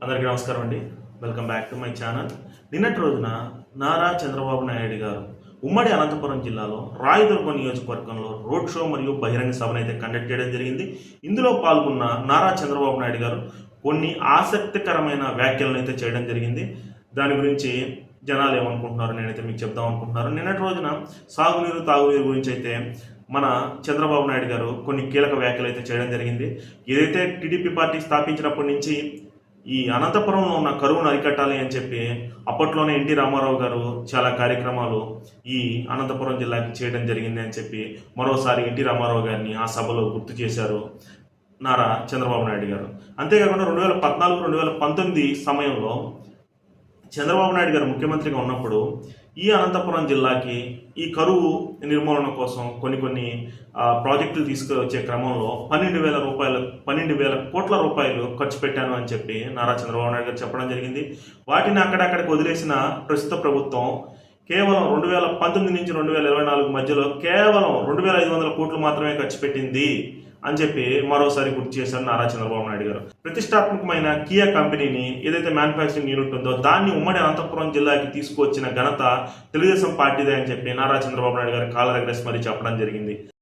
అందరికీ నమస్కారం అండి. Welcome back to my channel. నిన్నటి రోజున నారా చంద్రబాబు నాయుడు గారు ఉమ్మడి అనంతపురం జిల్లాలో రాయదుర్గం నియోజకవర్గంలో రోడ్ షో మరియు బహిరంగ సభను అయితే కండక్ట్ చేయడం జరిగింది. ఇందులో పాల్గొన్న నారా చంద్రబాబు నాయుడు గారు కొన్ని ఆసక్తికరమైన వ్యాఖ్యలను అయితే చేయడం జరిగింది. దాని గురించి జనాలు ఏమనుకుంటున్నారు నేనైతే మీకు చెప్దాం అనుకుంటున్నారు. నిన్నటి రోజున సాగునీరు తాగునీరు గురించి అయితే మన చంద్రబాబు నాయుడు గారు కొన్ని కీలక వ్యాఖ్యలు అయితే చేయడం జరిగింది. ఏదైతే టీడీపీ పార్టీ స్థాపించినప్పటి నుంచి ఈ అనంతపురంలో ఉన్న కరువును అరికట్టాలి అని చెప్పి అప్పట్లోనే ఎన్టీ రామారావు గారు చాలా కార్యక్రమాలు ఈ అనంతపురం జిల్లాకి చేయడం జరిగింది అని చెప్పి మరోసారి ఎన్టీ రామారావు గారిని ఆ సభలో గుర్తు చేశారు నారా చంద్రబాబు నాయుడు గారు. అంతేకాకుండా 2014-2019 సమయంలో చంద్రబాబు నాయుడు గారు ముఖ్యమంత్రిగా ఉన్నప్పుడు ఈ అనంతపురం జిల్లాకి ఈ కరువు నిర్మూలన కోసం కొన్ని ప్రాజెక్టులు తీసుకువచ్చే క్రమంలో 12,000 కోట్ల రూపాయలు ఖర్చు పెట్టాను అని చెప్పి నారా చంద్రబాబు నాయుడు గారు చెప్పడం జరిగింది. వాటిని అక్కడక్కడికి వదిలేసిన ప్రస్తుత ప్రభుత్వం కేవలం 2019 నుంచి 2024 మధ్యలో కేవలం 2,500 కోట్లు మాత్రమే ఖర్చు పెట్టింది అని చెప్పి మరోసారి గుర్తు చేశారు నారా చంద్రబాబు నాయుడు గారు. ప్రతిష్టాత్మకమైన కియా కంపెనీని ఏదైతే మ్యానుఫ్యాక్చరింగ్ యూనిట్ ఉందో దాన్ని ఉమ్మడి అనంతపురం జిల్లాకి తీసుకువచ్చిన ఘనత తెలుగుదేశం పార్టీదే అని చెప్పి నారా చంద్రబాబు నాయుడు గారు కాలర్ ఎగరేసి మరీ చెప్పడం జరిగింది.